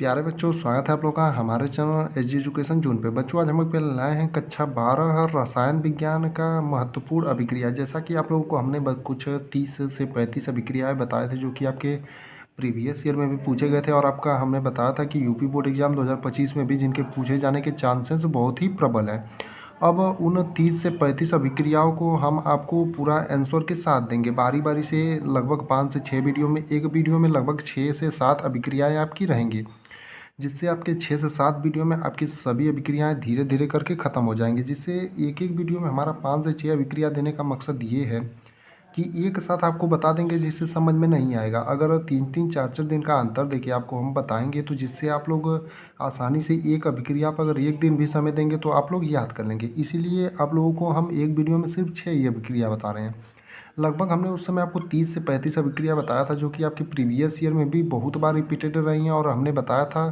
प्यारे बच्चों, स्वागत है आप लोग का हमारे चैनल एजी एजुकेशन जून पे। बच्चों, आज हम लोग पे लाए हैं कक्षा 12 रसायन विज्ञान का महत्वपूर्ण अभिक्रिया। जैसा कि आप लोगों को हमने कुछ 30 से 35 अभिक्रियाएं बताए थे जो कि आपके प्रीवियस ईयर में भी पूछे गए थे, और आपका हमने बताया था कि यूपी बोर्ड एग्जाम 2025 में भी जिनके पूछे जाने के चांसेस बहुत ही प्रबल है। अब उन 30 से 35 अभिक्रियाओं को हम आपको पूरा आंसर के साथ देंगे बारी बारी से। लगभग 5 से 6 वीडियो में, एक वीडियो में लगभग 6 से 7 अभिक्रियाएं आपकी रहेंगी, जिससे आपके 6 से 7 वीडियो में आपकी सभी अभिक्रियाएं धीरे धीरे करके ख़त्म हो जाएंगी। जिससे एक एक वीडियो में हमारा 5 से 6 अभिक्रिया देने का मकसद ये है कि एक साथ आपको बता देंगे जिससे समझ में नहीं आएगा। अगर 3-3 4-4 दिन का अंतर देखिए आपको हम बताएंगे, तो जिससे आप लोग आसानी से एक अभिक्रिया पर अगर एक दिन भी समय देंगे तो आप लोग याद कर लेंगे। इसीलिए आप लोगों को हम एक वीडियो में सिर्फ 6 ही अभिक्रिया बता रहे हैं। लगभग हमने उस समय आपको 30 से 35 अभिक्रिया बताया था, जो कि आपके प्रीवियस ईयर में भी बहुत बार रिपीटेड रही हैं, और हमने बताया था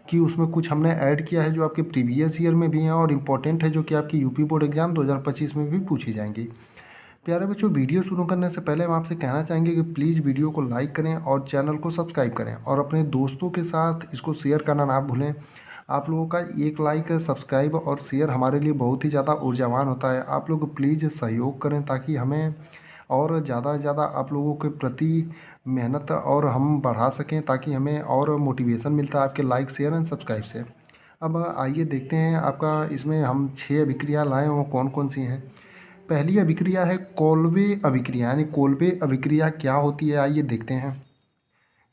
कि उसमें कुछ हमने ऐड किया है जो आपके प्रीवियस ईयर में भी हैं और इम्पोर्टेंट है, जो कि आपकी यूपी बोर्ड एग्जाम 2025 में भी पूछी जाएंगी। प्यारे बच्चों, वीडियो शुरू करने से पहले हम आपसे कहना चाहेंगे कि प्लीज़ वीडियो को लाइक करें और चैनल को सब्सक्राइब करें, और अपने दोस्तों के साथ इसको शेयर करना ना भूलें। आप लोगों का एक लाइक, सब्सक्राइब और शेयर हमारे लिए बहुत ही ज़्यादा ऊर्जावान होता है। आप लोग प्लीज़ सहयोग करें ताकि हमें और ज़्यादा से ज़्यादा आप लोगों के प्रति मेहनत और हम बढ़ा सकें, ताकि हमें और मोटिवेशन मिलता है आपके लाइक, शेयर एंड सब्सक्राइब से। अब आइए देखते हैं आपका इसमें हम 6 अभिक्रिया लाए हैं, वो कौन कौन सी हैं। पहली अभिक्रिया है कोल्बे अभिक्रिया। यानी कोल्बे अभिक्रिया क्या होती है, आइए देखते हैं।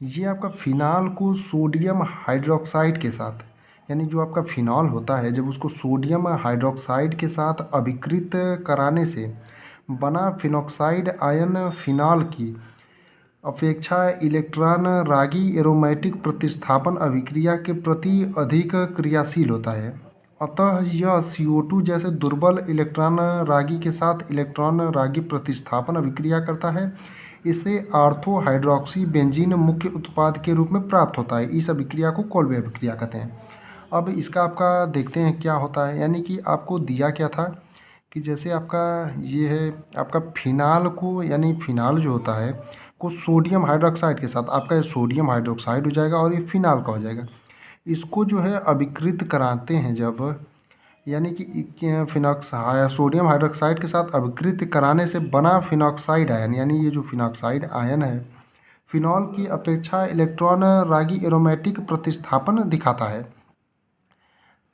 ये आपका फिनाल को सोडियम हाइड्रोक्साइड के साथ, यानी जो आपका फिनॉल होता है, जब उसको सोडियम हाइड्रोक्साइड के साथ अभिकृत कराने से बना फिनॉक्साइड आयन फिनॉल की अपेक्षा इलेक्ट्रॉन रागी एरोमेटिक प्रतिस्थापन अभिक्रिया के प्रति अधिक क्रियाशील होता है। अतः यह CO2 जैसे दुर्बल इलेक्ट्रॉन रागी के साथ इलेक्ट्रॉन रागी प्रतिस्थापन अभिक्रिया करता है। इसे आर्थो हाइड्रोक्सी बेंजीन मुख्य उत्पाद के रूप में प्राप्त होता है। इस अभिक्रिया को कोल्बे अभिक्रिया कहते हैं। अब इसका आपका देखते हैं क्या होता है। यानी कि आपको दिया क्या था कि जैसे आपका ये है, आपका फिनाल को, यानी फिनाल जो होता है को सोडियम हाइड्रोक्साइड के साथ, आपका ये सोडियम हाइड्रोक्साइड हो जाएगा और ये फिनाल का हो जाएगा। इसको जो है अभिकृत कराते हैं जब, यानी कि फिनॉक्स सोडियम हाइड्रोक्साइड के साथ अभिकृत कराने से बना फिनॉक्साइड आयन, यानी ये जो फिनॉक्साइड आयन है फिनॉल की अपेक्षा इलेक्ट्रॉन रागी एरोमेटिक प्रतिस्थापन दिखाता है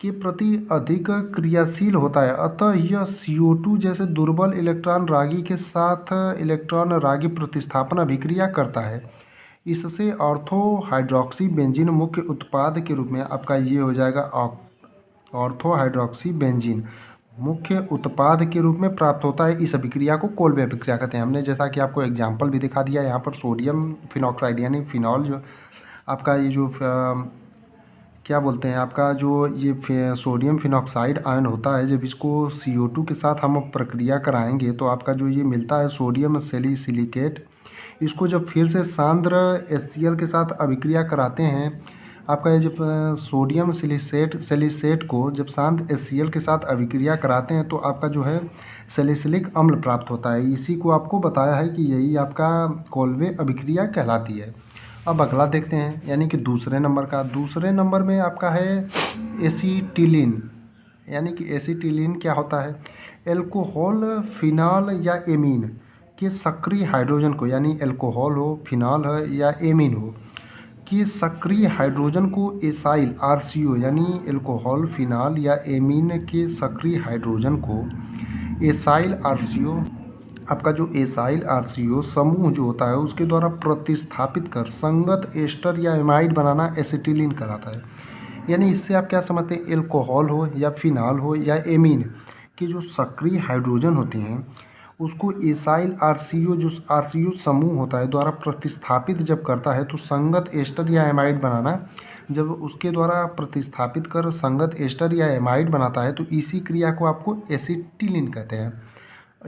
के प्रति अधिक क्रियाशील होता है। अतः यह CO2 जैसे दुर्बल इलेक्ट्रॉन रागी के साथ इलेक्ट्रॉन रागी प्रतिस्थापन अभिक्रिया करता है। इससे ऑर्थो हाइड्रोक्सी बेंजीन मुख्य उत्पाद के रूप में आपका ये हो जाएगा। ऑर्थो हाइड्रोक्सी बेंजीन मुख्य उत्पाद के रूप में प्राप्त होता है। इस अभिक्रिया को कोल्बे अभिक्रिया कहते हैं। हमने जैसा कि आपको एग्जाम्पल भी दिखा दिया, यहाँ पर सोडियम फिनॉक्साइड यानी फिनॉल जो आपका ये जो क्या बोलते हैं, आपका जो ये सोडियम फिनॉक्साइड आयन होता है, जब इसको CO2 के साथ हम प्रक्रिया कराएंगे तो आपका जो ये मिलता है सोडियम सेलिसिलिकेट, इसको जब फिर से सांद्र HCl के साथ अभिक्रिया कराते हैं, आपका ये जब सोडियम सेलिसेट को जब सांद्र HCl के साथ अभिक्रिया कराते हैं तो आपका जो है सैलिसिलिक अम्ल प्राप्त होता है। इसी को आपको बताया है कि यही आपका कोल्बे अभिक्रिया कहलाती है। अब अगला देखते हैं, यानी कि दूसरे नंबर में आपका है एसीटिलीन। यानी कि एसीटिलीन क्या होता है, एल्कोहल, फिनॉल या एमीन के सक्रिय हाइड्रोजन को, यानी एल्कोहल हो, फिनॉल हो या एमीन हो, कि सक्रिय हाइड्रोजन को एसाइल RCO, यानी एल्कोहल, फिनॉल या एमीन के सक्रिय हाइड्रोजन को एसाइल RCO, आपका जो एसाइल RCO समूह जो होता है उसके द्वारा प्रतिस्थापित कर संगत एस्टर या एमाइड बनाना एसिटिलीन कहलाता है। यानी इससे आप क्या समझते हैं, एल्कोहल हो या फिनॉल हो या एमीन की जो सक्रिय हाइड्रोजन होती हैं उसको एसाइल RCO जो RCO समूह होता है द्वारा प्रतिस्थापित जब करता है तो संगत एस्टर या एमाइड बनाना, जब उसके द्वारा प्रतिस्थापित कर संगत एस्टर या एमाइड बनाता है तो इसी क्रिया को आपको एसिटिलीन कहते हैं।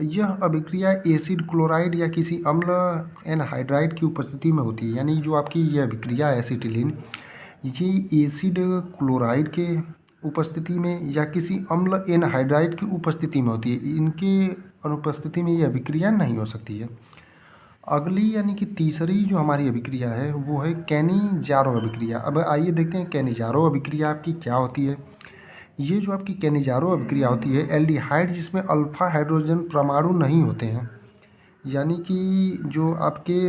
यह अभिक्रिया एसिड क्लोराइड या किसी अम्ल एनहाइड्राइड की उपस्थिति में होती है। यानी जो आपकी यह अभिक्रिया है एसिटिलीन, ये एसिड क्लोराइड के उपस्थिति में या किसी अम्ल एनहाइड्राइड की उपस्थिति में होती है। इनके अनुपस्थिति में ये अभिक्रिया नहीं हो सकती है। अगली यानी कि तीसरी जो हमारी अभिक्रिया है वो है कैनिजारो अभिक्रिया। अब आइए देखते हैं कैनिजारो अभिक्रिया आपकी क्या होती है। ये जो आपकी कैनिजारो अभिक्रिया होती है एल्डिहाइड जिसमें अल्फा हाइड्रोजन परमाणु नहीं होते हैं, यानी कि जो आपके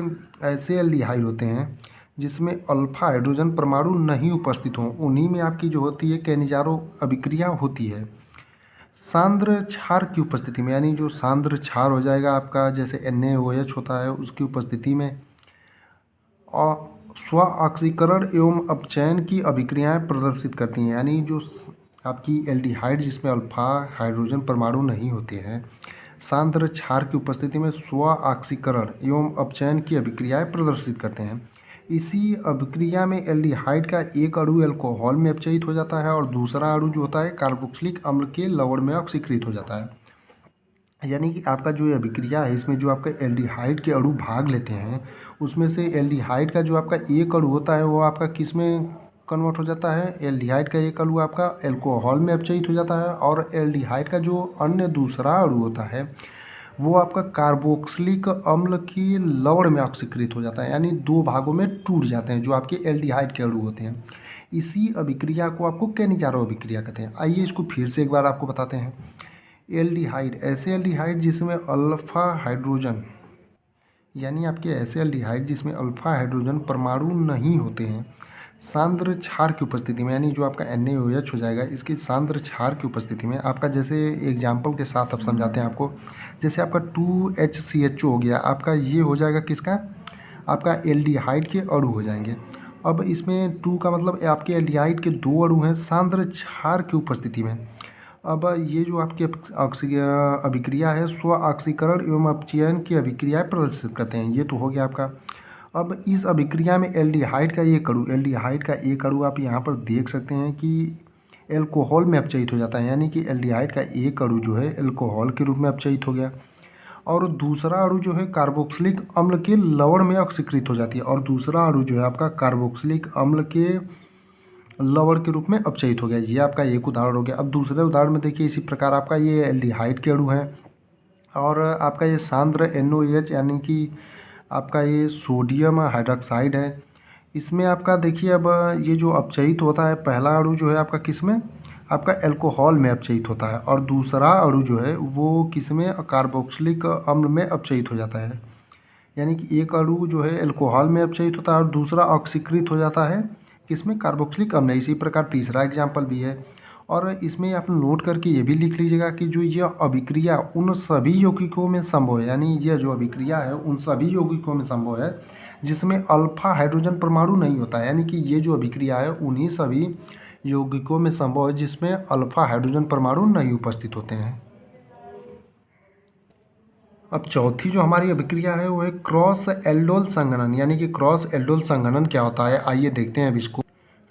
ऐसे एल्डिहाइड होते हैं जिसमें अल्फा हाइड्रोजन परमाणु नहीं उपस्थित हों, उन्हीं में आपकी जो होती है कैनिजारो अभिक्रिया होती है सांद्र क्षार की उपस्थिति में। यानी जो सांद्र क्षार हो जाएगा आपका, जैसे NaOH होता है, उसकी उपस्थिति में और स्व ऑक्सीकरण एवं अपचयन की अभिक्रियाएं प्रदर्शित करती हैं। यानी जो आपकी एल्डिहाइड जिसमें अल्फा हाइड्रोजन परमाणु नहीं होते हैं, सांद्र क्षार की उपस्थिति में स्व ऑक्सीकरण एवं अपचयन की अभिक्रियाएं प्रदर्शित करते हैं। इसी अभिक्रिया में एल्डिहाइड का एक अणु अल्कोहल में अपचयित हो जाता है और दूसरा अणु जो होता है कार्बोक्सिलिक अम्ल के लवण में ऑक्सीकृत हो जाता है। यानी कि आपका जो ये अभिक्रिया है इसमें जो आपका एल्डिहाइड के अणु भाग लेते हैं, उसमें से एल्डिहाइड का जो आपका एक अणु होता है वो आपका किस में कन्वर्ट हो जाता है, एल्डिहाइड का एक अणु आपका अल्कोहल में अपचयित हो जाता है और एल्डिहाइड का जो अन्य दूसरा अणु होता है वो आपका कार्बोक्सिलिक अम्ल की लवण में ऑक्सीकृत हो जाता है। यानी दो भागों में टूट जाते हैं जो आपके एल्डिहाइड के अणु होते हैं। इसी अभिक्रिया को आपको कैनिजारो अभिक्रिया कहते हैं। आइए इसको फिर से एक बार आपको बताते हैं। एल्डिहाइड ऐसे एल्डिहाइड जिसमें अल्फा हाइड्रोजन, यानी आपके ऐसे एल्डिहाइड जिसमें अल्फा हाइड्रोजन परमाणु नहीं होते हैं, सांद्र क्षार की उपस्थिति में, यानी जो आपका NaOH हो जाएगा इसकी सांद्र क्षार की उपस्थिति में आपका, जैसे एग्जाम्पल के साथ अब समझाते हैं आपको। जैसे आपका 2HCHO हो गया आपका, ये हो जाएगा किसका, आपका एल्डिहाइड के अणु हो जाएंगे। अब इसमें 2 का मतलब आपके एल्डिहाइड के दो अणु हैं सांद्र क्षार की उपस्थिति में। अब ये जो आपकी अभिक्रिया है स्व ऑक्सीकरण एवं अपचयन की अभिक्रियाएं प्रदर्शित करते हैं। ये तो हो गया आपका। अब इस अभिक्रिया में एल्डिहाइड का एक अणु आप यहाँ पर देख सकते हैं कि एल्कोहल में अपचयित हो जाता है। यानी कि एल्डिहाइड का एक अणु जो है एल्कोहल के रूप में अपचयित हो गया और दूसरा अणु जो है कार्बोक्सिलिक अम्ल के लवण में ऑक्सीकृत हो जाती है और दूसरा अणु जो है आपका कार्बोक्सिलिक अम्ल के लवण के रूप में अपचयित हो गया। ये आपका एक उदाहरण हो गया। अब दूसरे उदाहरण में देखिए इसी प्रकार आपका ये एल्डिहाइड के अणु हैं और आपका ये सांद्र NaOH यानी कि आपका ये सोडियम हाइड्रॉक्साइड है। इसमें आपका देखिए अब ये जो अपचयित होता है, पहला अणु जो है आपका किस में, आपका अल्कोहल में अपचयित होता है और दूसरा अणु जो है वो किस में, कार्बोक्सिलिक अम्ल में अपचयित हो जाता है। यानी कि एक अणु जो है अल्कोहल में अपचयित होता है और दूसरा ऑक्सीकृत हो जाता है किसमें, कार्बोक्सिलिक अम्ल। इसी प्रकार तीसरा एग्जाम्पल भी है। और इसमें आप नोट करके ये भी लिख लीजिएगा कि जो यह अभिक्रिया उन सभी यौगिकों में संभव है, यानी यह जो अभिक्रिया है उन सभी यौगिकों में संभव है जिसमें अल्फा हाइड्रोजन परमाणु नहीं होता है। यानी कि ये जो अभिक्रिया है उन्हीं सभी यौगिकों में संभव है जिसमें अल्फा हाइड्रोजन परमाणु नहीं उपस्थित होते हैं। अब चौथी जो हमारी अभिक्रिया है वो है क्रॉस एल्डोल संघनन। यानी कि क्रॉस एल्डोल संघनन क्या होता है, आइए देखते हैं अब इसको।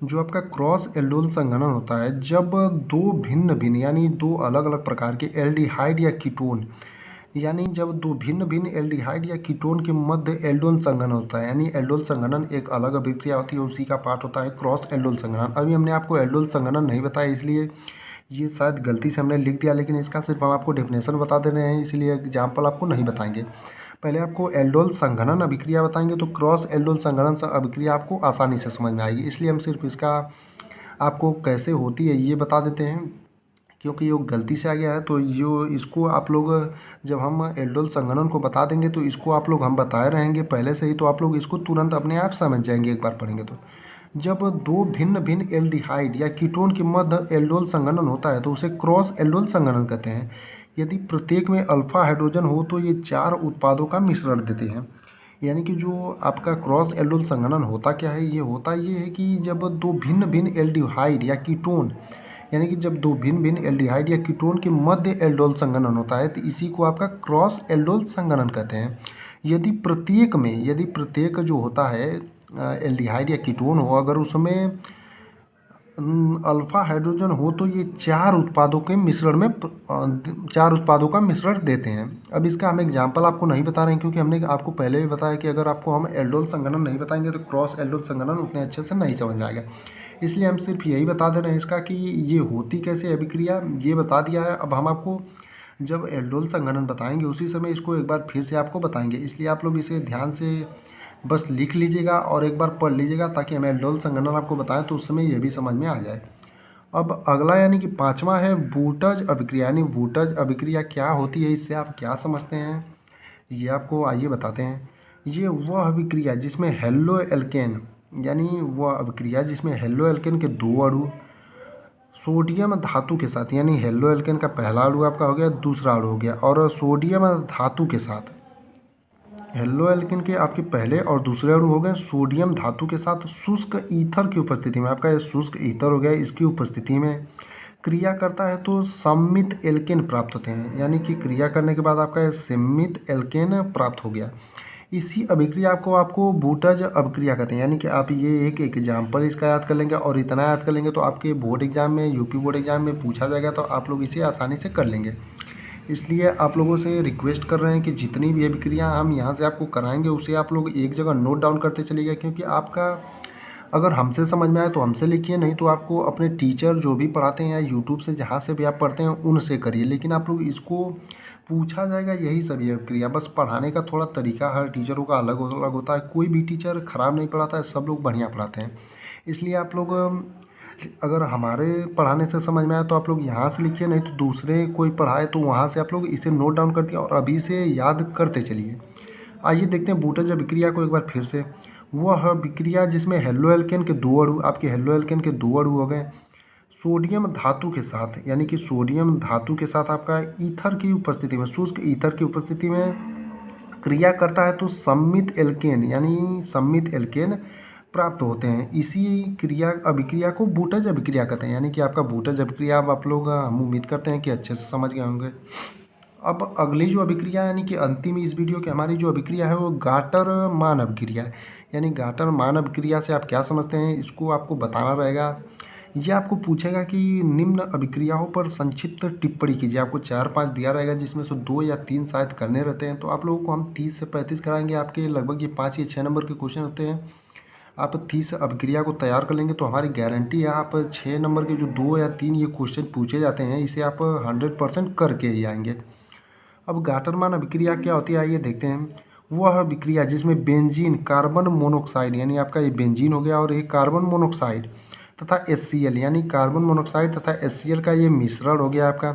जो आपका क्रॉस एल्डोल संघनन होता है जब दो भिन्न भिन्न यानी दो अलग अलग प्रकार के एल्डिहाइड या कीटोन, यानी जब दो भिन्न भिन्न एल्डिहाइड या कीटोन के मध्य एल्डोल संघनन होता है। यानी एल्डोल संघनन एक अलग अभिक्रिया होती है, उसी का पार्ट होता है क्रॉस एल्डोल संघनन। अभी हमने आपको एल्डोल संघनन नहीं बताया इसलिए ये शायद गलती से हमने लिख दिया, लेकिन इसका सिर्फ हम आपको डेफिनेशन बता दे रहे हैं, इसलिए एग्जाम्पल आपको नहीं बताएंगे। पहले आपको एल्डोल संघनन अभिक्रिया बताएंगे तो क्रॉस एल्डोल संघनन अभिक्रिया आपको आसानी से समझ में आएगी। इसलिए हम सिर्फ इसका आपको कैसे होती है ये बता देते हैं, क्योंकि ये गलती से आ गया है। तो यो इसको आप लोग जब हम एल्डोल संघनन को बता देंगे तो इसको आप लोग हम बताए रहेंगे पहले से ही, तो आप लोग इसको तुरंत अपने आप समझ जाएंगे एक बार पढ़ेंगे तो। जब दो भिन्न भिन्न एल्डिहाइड या कीटोन के मध्य एल्डोल संघनन होता है तो उसे क्रॉस एल्डोल संघनन कहते हैं। यदि प्रत्येक में अल्फा हाइड्रोजन हो तो ये 4 उत्पादों का मिश्रण देते हैं। यानी कि जो आपका क्रॉस एल्डोल संघनन होता क्या है, ये है कि जब दो भिन्न भिन्न एल्डिहाइड या कीटोन, यानी कि जब दो भिन्न भिन्न एल्डिहाइड या कीटोन के मध्य एल्डोल संघनन होता है तो इसी को आपका क्रॉस एल्डोल संघनन कहते हैं। यदि प्रत्येक जो होता है एल्डिहाइड या कीटोन हो, अगर उसमें अल्फा हाइड्रोजन हो तो ये 4 उत्पादों के मिश्रण में 4 उत्पादों का मिश्रण देते हैं। अब इसका हम एग्जाम्पल आपको नहीं बता रहे हैं क्योंकि हमने आपको पहले भी बताया कि अगर आपको हम एल्डोल संघनन नहीं बताएंगे तो क्रॉस एल्डोल संघनन उतने अच्छे से नहीं समझ में आएगा। इसलिए हम सिर्फ यही बता दे रहे हैं इसका कि ये होती कैसे अभिक्रिया, ये बता दिया है। अब हम आपको जब एल्डोल संघनन बताएंगे उसी समय इसको एक बार फिर से आपको बताएंगे, इसलिए आप लोग इसे ध्यान से बस लिख लीजिएगा और एक बार पढ़ लीजिएगा ताकि हम एल्डोल संघनन आपको बताएं तो उस समय ये भी समझ में आ जाए। अब अगला यानी कि पांचवा है वुटज अभिक्रिया। यानी वुटज अभिक्रिया क्या होती है, इससे आप क्या समझते हैं ये आपको आइए बताते हैं। ये वह अभिक्रिया जिसमें हेलो एल्केन, यानी वह अभिक्रिया जिसमें हेलो एल्केन के दो अणु सोडियम धातु के साथ, यानी हेलो एल्केन का पहला अणु आपका हो गया, दूसरा अणु हो गया, और सोडियम धातु के साथ, हेलो एल्केन के आपके पहले और दूसरे अणु हो गए सोडियम धातु के साथ शुष्क ईथर की उपस्थिति में, आपका ये शुष्क ईथर हो गया, इसकी उपस्थिति में क्रिया करता है तो सम्मित एल्केन प्राप्त होते हैं। यानी कि क्रिया करने के बाद आपका ये सम्मित एल्केन प्राप्त हो गया। इसी अभिक्रिया को आपको वुटज अभिक्रिया कहते हैं। यानी कि आप ये एक एग्जाम्पल इसका याद कर लेंगे और इतना याद कर लेंगे तो आपके बोर्ड एग्जाम में, यूपी बोर्ड एग्जाम में पूछा जाएगा तो आप लोग इसे आसानी से कर लेंगे। इसलिए आप लोगों से रिक्वेस्ट कर रहे हैं कि जितनी भी अभिक्रिया हम यहाँ से आपको कराएंगे उसे आप लोग एक जगह नोट डाउन करते चलिएगा, क्योंकि आपका अगर हमसे समझ में आए तो हमसे लिखिए, नहीं तो आपको अपने टीचर जो भी पढ़ाते हैं या यूट्यूब से जहाँ से भी आप पढ़ते हैं उनसे करिए। लेकिन आप लोग इसको पूछा जाएगा यही सभी अभिक्रिया, बस पढ़ाने का थोड़ा तरीका हर टीचरों का अलग अलग होता है। कोई भी टीचर ख़राब नहीं पढ़ाता है, सब लोग बढ़िया पढ़ाते हैं। इसलिए आप लोग अगर हमारे पढ़ाने से समझ में आए तो आप लोग यहाँ से लिखिए, नहीं तो दूसरे कोई पढ़ाए तो वहाँ से आप लोग इसे नोट डाउन करते और अभी से याद करते चलिए। आइए देखते हैं वुटज अभिक्रिया को एक बार फिर से। वह अभिक्रिया जिसमें हेलो एल्केन के दो अणु, आपके हेलो एल्केन के दो अणु हो गए सोडियम धातु के साथ, यानी कि सोडियम धातु के साथ आपका ईथर की उपस्थिति में, शुष्क ईथर की उपस्थिति में क्रिया करता है तो सम्मित एल्केन, यानी सम्मित एल्केन प्राप्त होते हैं। इसी क्रिया अभिक्रिया को वुटज अभिक्रिया कहते हैं। यानी कि आपका वुटज अभिक्रिया अब आप लोग हम उम्मीद करते हैं कि अच्छे से समझ गए होंगे। अब अगली जो अभिक्रिया यानी कि अंतिम इस वीडियो की हमारी जो अभिक्रिया है वो गाटर मान अभिक्रिया है। यानी गाटर मान अभिक्रिया से आप क्या समझते हैं इसको आपको बताना रहेगा। ये आपको पूछेगा कि निम्न अभिक्रियाओं पर संक्षिप्त टिप्पणी कीजिए। आपको 4-5 दिया रहेगा जिसमें से 2 या 3 शायद करने रहते हैं, तो आप लोगों को हम 30 से 35 कराएंगे। आपके लगभग ये 5 या 6 नंबर के क्वेश्चन होते हैं। आप 30 अभिक्रिया को तैयार कर लेंगे तो हमारी गारंटी है आप 6 नंबर के जो 2 या 3 ये क्वेश्चन पूछे जाते हैं इसे आप 100% करके ही आएंगे। अब गाटरमान अभिक्रिया क्या होती है आइए देखते हैं। वह अभिक्रिया जिसमें बेंजीन कार्बन मोनोक्साइड, यानी आपका ये बेंजीन हो गया और ये कार्बन मोनोक्साइड तथा HCl, यानी कार्बन मोनोक्साइड तथा HCl का ये मिश्रण हो गया आपका,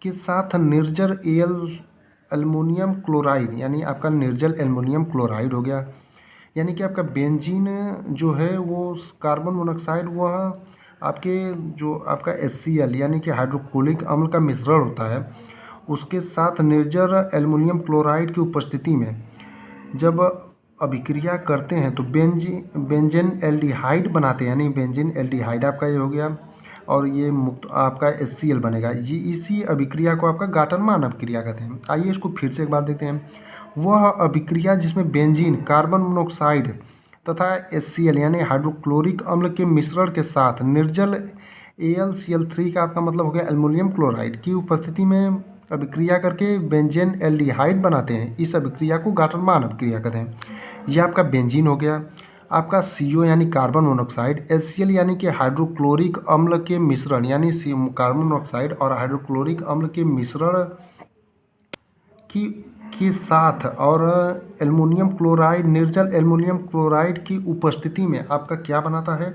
के साथ निर्जल एल्युमिनियम क्लोराइड, यानी आपका निर्जल एल्युमिनियम क्लोराइड हो गया। यानी कि आपका बेंजीन जो है वो कार्बन मोनोक्साइड वह आपके जो आपका HCl यानी कि हाइड्रोक्लोरिक अम्ल का मिश्रण होता है, उसके साथ निर्जल एल्युमिनियम क्लोराइड की उपस्थिति में जब अभिक्रिया करते हैं तो बेंजीन एल्डिहाइड बनाते हैं। यानी बेंजीन एल्डिहाइड आपका ये हो गया और ये मुक्त आपका HCl बनेगा। ये इसी अभिक्रिया को आपका गाटरमान अभिक्रिया कहते हैं। आइए इसको फिर से एक बार देखते हैं। वह अभिक्रिया जिसमें बेंजीन कार्बन मोनोक्साइड तथा HCl यानी हाइड्रोक्लोरिक अम्ल के मिश्रण के साथ निर्जल AlCl3 का आपका मतलब हो गया एल्युमिनियम क्लोराइड की उपस्थिति में अभिक्रिया करके बेंजीन एल्डिहाइड बनाते हैं, इस अभिक्रिया को गाटरमान अभिक्रिया कहते हैं। यह आपका बेंजीन हो गया, आपका CO यानी कार्बन मोनोक्साइड, HCl यानी कि हाइड्रोक्लोरिक अम्ल के मिश्रण, यानी कार्बन मोनोक्साइड और हाइड्रोक्लोरिक अम्ल के मिश्रण के साथ और एल्युमिनियम क्लोराइड, निर्जल एल्युमिनियम क्लोराइड की उपस्थिति में आपका क्या बनाता है,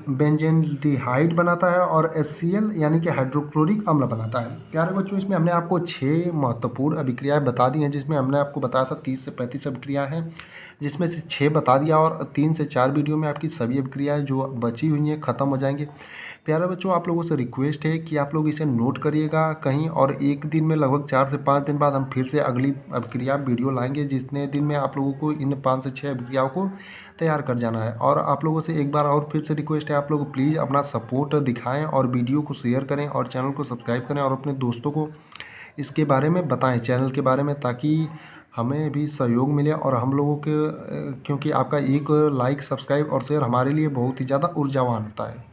बेंजेल्डिहाइड बनाता है और HCl यानी कि हाइड्रोक्लोरिक अम्ल बनाता है। प्यारे बच्चों इसमें हमने आपको 6 महत्वपूर्ण अभिक्रियाएं बता दी हैं, जिसमें हमने आपको बताया था 30 से 35 अभिक्रियाएं हैं, जिसमें से 6 बता दिया और 3 से 4 वीडियो में आपकी सभी अभिक्रियाएं जो बची हुई हैं ख़त्म हो जाएंगी। प्यारे बच्चों आप लोगों से रिक्वेस्ट है कि आप लोग इसे नोट करिएगा कहीं, और एक दिन में लगभग 4 से 5 दिन बाद हम फिर से अगली अभिक्रिया वीडियो लाएंगे, जितने दिन में आप लोगों को इन 5 से 6 अभिक्रियाओं को तैयार कर जाना है। और आप लोगों से एक बार और फिर से रिक्वेस्ट है, आप लोग प्लीज़ अपना सपोर्ट दिखाएं और वीडियो को शेयर करें और चैनल को सब्सक्राइब करें और अपने दोस्तों को इसके बारे में बताएं, चैनल के बारे में, ताकि हमें भी सहयोग मिले और हम लोगों के क्योंकि आपका एक लाइक, सब्सक्राइब और शेयर हमारे लिए बहुत ही ज़्यादा ऊर्जावान होता है।